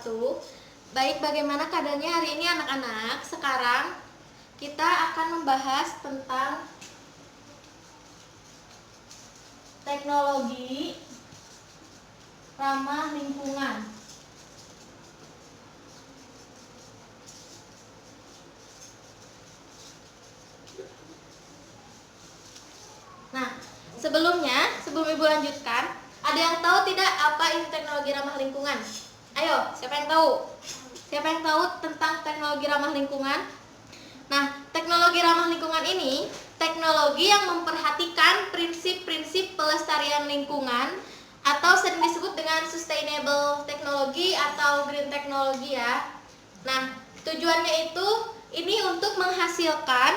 wabarakatuh. Baik, bagaimana keadaannya hari ini anak-anak? Sekarang kita akan membahas tentang teknologi ramah lingkungan. Nah, sebelum Ibu lanjutkan, ada yang tahu tidak apa itu teknologi ramah lingkungan? Ayo, siapa yang tahu? Siapa yang tahu tentang teknologi ramah lingkungan? Nah, teknologi ramah lingkungan ini teknologi yang memperhatikan prinsip-prinsip pelestarian lingkungan atau sering disebut dengan sustainable teknologi atau green teknologi ya. Nah, tujuannya itu ini untuk menghasilkan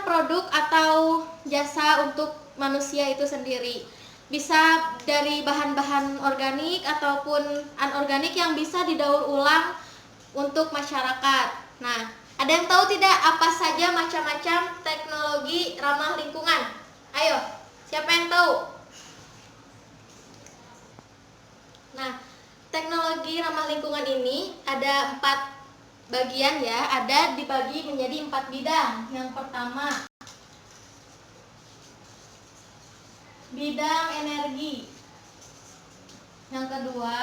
produk atau jasa untuk manusia itu sendiri. Bisa dari bahan-bahan organik ataupun anorganik yang bisa didaur ulang untuk masyarakat. Nah, ada yang tahu tidak apa saja macam-macam teknologi ramah lingkungan? Ayo, siapa yang tahu? Nah, teknologi ramah lingkungan ini ada 4 bagian ya, ada dibagi menjadi 4 bidang. Yang pertama, bidang energi. Yang kedua,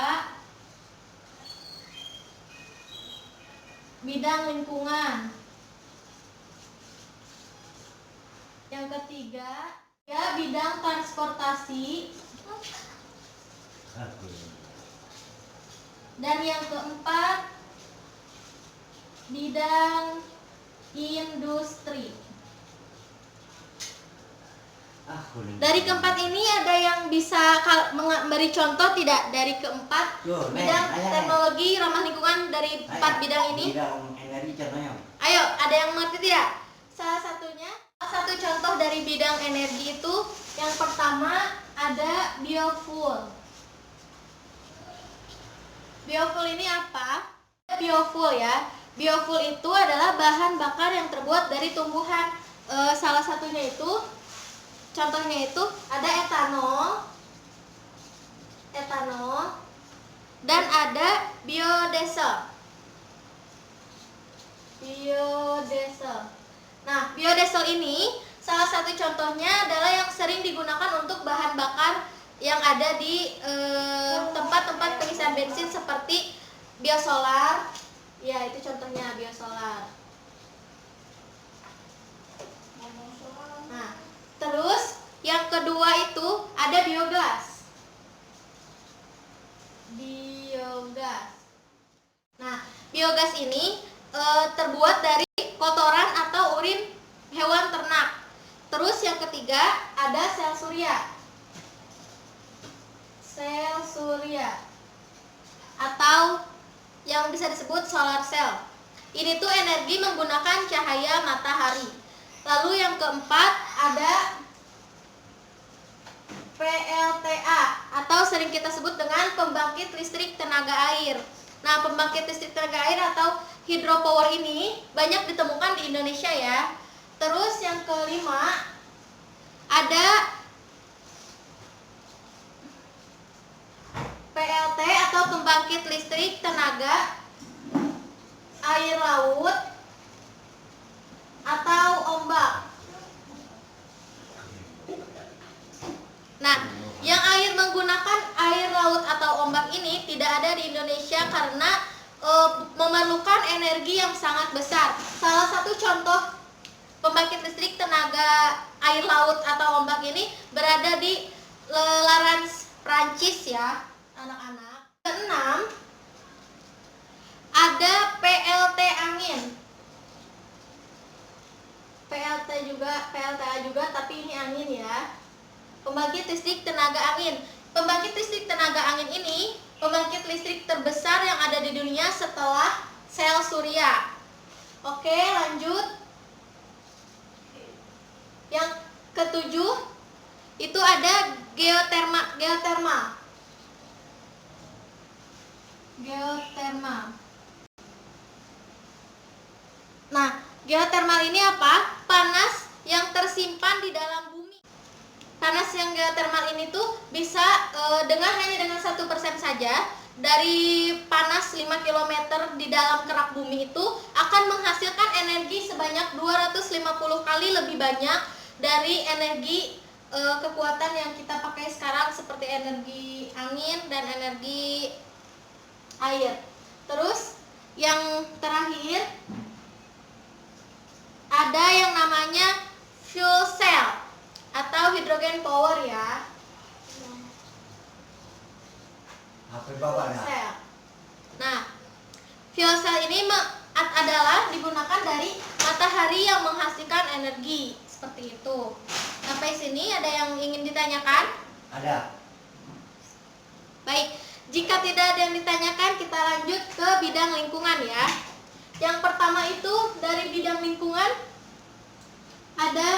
bidang lingkungan. Yang ketiga, ya bidang transportasi. Dan yang keempat, bidang industri. Dari keempat ini ada yang bisa memberi contoh tidak dari keempat bidang teknologi ramah lingkungan dari 4 bidang ini? Bidang energi contohnya. Ayo, ada yang mengerti tidak? Salah satu contoh dari bidang energi itu yang pertama ada biofuel. Biofuel ini apa? Biofuel ya. Biofuel itu adalah bahan bakar yang terbuat dari tumbuhan. Salah satunya itu, contohnya itu ada etanol, dan ada biodiesel. Nah, biodiesel ini salah satu contohnya adalah yang sering digunakan untuk bahan bakar yang ada di tempat-tempat pengisian bensin seperti biosolar. Ya, itu contohnya biosolar. Nah, terus yang kedua itu ada biogas. Nah, biogas ini terbuat dari kotoran atau urin hewan ternak. Terus yang ketiga ada sel surya atau yang bisa disebut solar cell. Ini tuh energi menggunakan cahaya matahari. Lalu yang keempat ada PLTA atau sering kita sebut dengan pembangkit listrik tenaga air. Nah, pembangkit listrik tenaga air atau hydropower ini banyak ditemukan di Indonesia ya. Terus yang kelima ada PLT atau pembangkit listrik tenaga air laut atau ombak. Nah, yang menggunakan air laut atau ombak ini tidak ada di Indonesia karena memerlukan energi yang sangat besar. Salah satu contoh pembangkit listrik tenaga air laut atau ombak ini berada di Larans, Prancis ya, anak-anak. Keenam, ada PLTA juga, tapi ini angin ya. Pembangkit listrik tenaga angin. Pembangkit listrik tenaga angin ini pembangkit listrik terbesar yang ada di dunia setelah sel surya. Oke, lanjut. Yang ketujuh itu ada geotermal. Nah, geotermal ini apa? Panas yang tersimpan di dalam bumi. Panas yang geotermal ini tuh bisa hanya dengan 1% saja dari panas 5 km di dalam kerak bumi itu akan menghasilkan energi sebanyak 250 kali lebih banyak dari energi kekuatan yang kita pakai sekarang seperti energi angin dan energi air. Terus yang terakhir ada yang namanya fuel cell atau hydrogen power ya. Nah, fuel cell ini adalah digunakan dari matahari yang menghasilkan energi seperti itu. Sampai sini ada yang ingin ditanyakan? Ada. Baik, jika tidak ada yang ditanyakan, kita lanjut ke bidang lingkungan ya. Yang pertama itu dari bidang lingkungan ada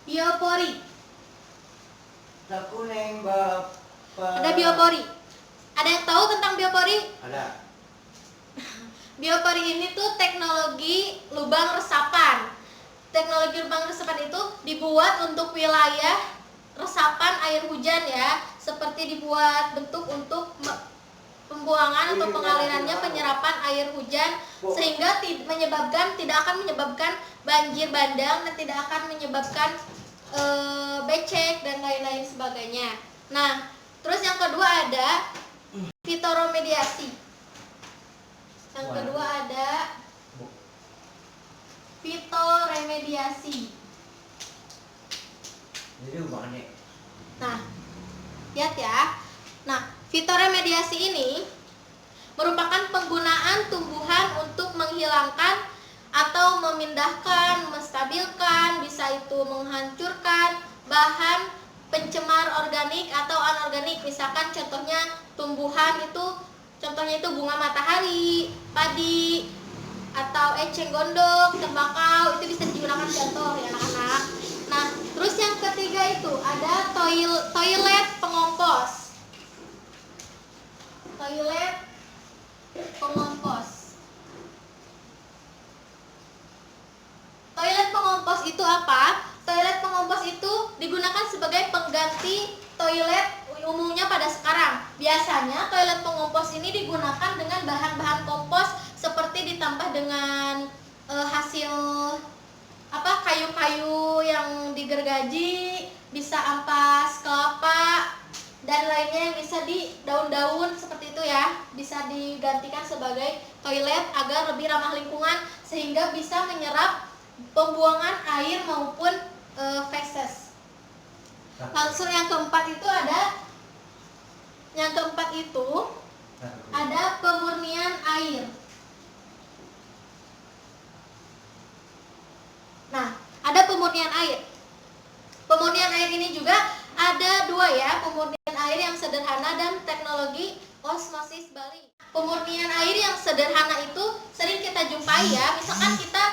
biopori. Kuning bapak. Ada biopori. Ada yang tahu tentang biopori? Ada. Biopori ini tuh teknologi lubang resapan. Teknologi lubang resapan itu dibuat untuk wilayah resapan air hujan ya, seperti dibuat bentuk untuk pembuangan atau pengalirannya penyerapan air hujan sehingga tidak akan menyebabkan banjir bandang dan tidak akan menyebabkan becek dan lain-lain sebagainya. Nah, terus yang kedua ada fitoremediasi. Yang kedua ada fitoremediasi. Jadi makanya. Nah, lihat ya. Nah, fitoremediasi ini merupakan penggunaan tumbuhan untuk menghilangkan atau memindahkan, menstabilkan, bisa itu menghancurkan bahan pencemar organik atau anorganik. Misalkan contohnya tumbuhan itu, contohnya itu bunga matahari, padi, atau eceng gondok, tembakau, itu bisa digunakan contoh ya anak-anak. Nah, terus yang ketiga itu ada toilet pengompos. Toilet pengompos. Toilet pengompos itu apa? Toilet pengompos itu digunakan sebagai pengganti toilet umumnya pada sekarang. Biasanya toilet pengompos ini digunakan dengan bahan-bahan kompos seperti ditambah dengan hasil kayu-kayu yang digergaji, bisa ampas kelapa dan lainnya yang bisa di daun-daun seperti itu ya, bisa digantikan sebagai toilet agar lebih ramah lingkungan sehingga bisa menyerap pembuangan air maupun feses. Langsung yang keempat itu ada pemurnian air. Nah, ada pemurnian air. Pemurnian air ini juga ada dua ya, pemurnian air yang sederhana dan teknologi osmosis Bali. Pemurnian air yang sederhana itu sering kita jumpai ya, misalkan kita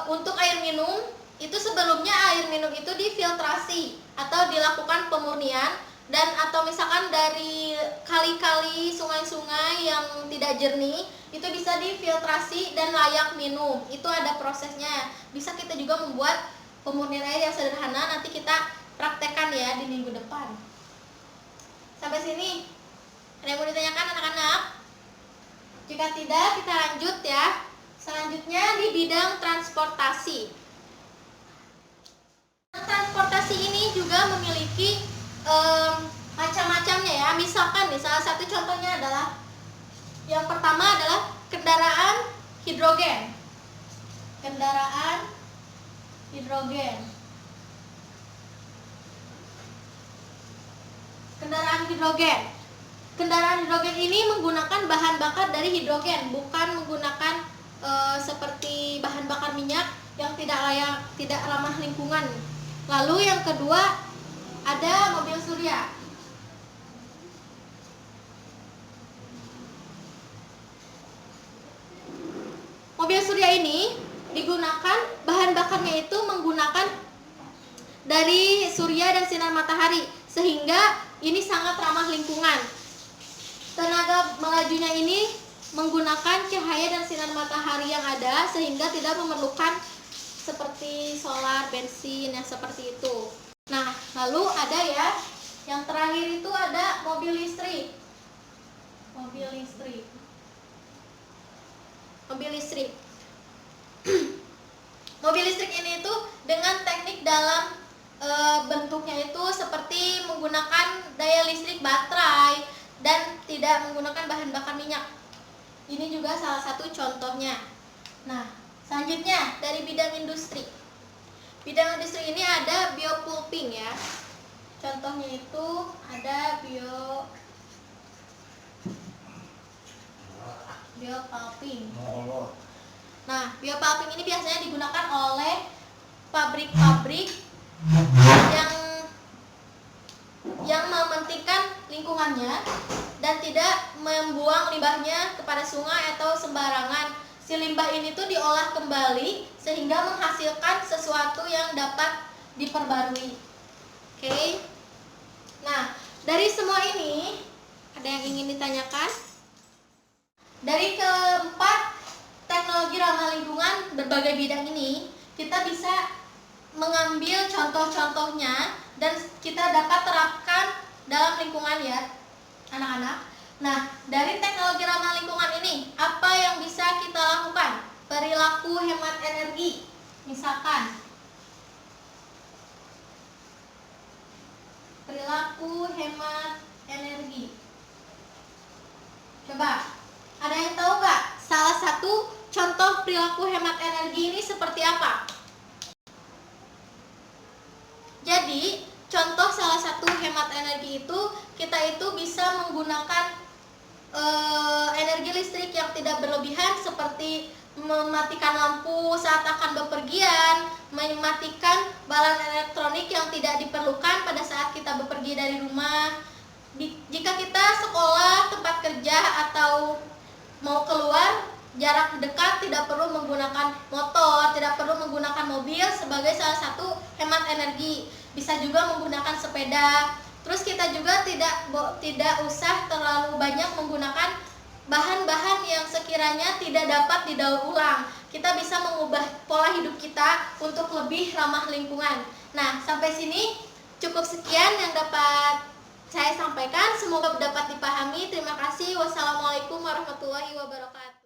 untuk air minum itu sebelumnya air minum itu difiltrasi atau dilakukan pemurnian, dan atau misalkan dari kali-kali, sungai-sungai yang tidak jernih itu bisa difiltrasi dan layak minum. Itu ada prosesnya. Bisa kita juga membuat pemurnian air yang sederhana, nanti kita praktekkan ya di minggu depan. Sampai sini ada yang mau ditanyakan anak-anak? Jika tidak, kita lanjut ya. Selanjutnya di bidang transportasi. Transportasi ini juga memiliki macam-macamnya ya. Misalkan nih, salah satu contohnya adalah yang pertama adalah kendaraan hidrogen. Kendaraan hidrogen. Kendaraan hidrogen. Kendaraan hidrogen ini menggunakan bahan bakar dari hidrogen, bukan menggunakan seperti bahan bakar minyak yang tidak ramah lingkungan. Lalu yang kedua ada mobil surya. Mobil surya ini digunakan, bahan bakarnya itu menggunakan dari surya dan sinar matahari, sehingga ini sangat ramah lingkungan. Tenaga melajunya ini menggunakan cahaya dan sinar matahari yang ada, sehingga tidak memerlukan seperti solar, bensin yang seperti itu. Nah, lalu ada ya, yang terakhir itu ada mobil listrik. Mobil listrik. Mobil listrik. Mobil listrik ini itu dengan teknik dalam bentuknya itu seperti menggunakan daya listrik baterai dan tidak menggunakan bahan bakar minyak. Ini juga salah satu contohnya. Nah, selanjutnya dari bidang industri. Bidang industri ini ada biopulping ya. Contohnya itu ada biopulping. Nah, biopulping ini biasanya digunakan oleh pabrik-pabrik yang mementingkan lingkungannya dan tidak membuang limbahnya kepada sungai atau sembarangan. Si limbah ini tuh diolah kembali sehingga menghasilkan sesuatu yang dapat diperbarui. Oke. Nah, dari semua ini ada yang ingin ditanyakan? Dari keempat teknologi ramah lingkungan berbagai bidang ini, kita bisa mengambil contoh-contohnya dan kita dapat terapkan dalam lingkungan ya, anak-anak. Nah, dari teknologi ramah lingkungan ini, apa yang bisa kita lakukan? Perilaku hemat energi, misalkan perilaku hemat energi. Coba, ada yang tahu nggak salah satu contoh perilaku hemat energi ini seperti apa? Jadi, contoh salah satu hemat energi itu, kita itu bisa menggunakan energi listrik yang tidak berlebihan seperti mematikan lampu saat akan bepergian, mematikan balan elektronik yang tidak diperlukan pada saat kita bepergi dari rumah. Jika kita sekolah, tempat kerja, atau mau keluar jarak dekat, tidak perlu menggunakan motor, tidak perlu menggunakan mobil sebagai salah satu hemat energi. Bisa juga menggunakan sepeda. Terus kita juga tidak usah terlalu banyak menggunakan bahan-bahan yang sekiranya tidak dapat didaur ulang. Kita bisa mengubah pola hidup kita untuk lebih ramah lingkungan. Nah, sampai sini cukup sekian yang dapat saya sampaikan. Semoga dapat dipahami. Terima kasih. Wassalamualaikum warahmatullahi wabarakatuh.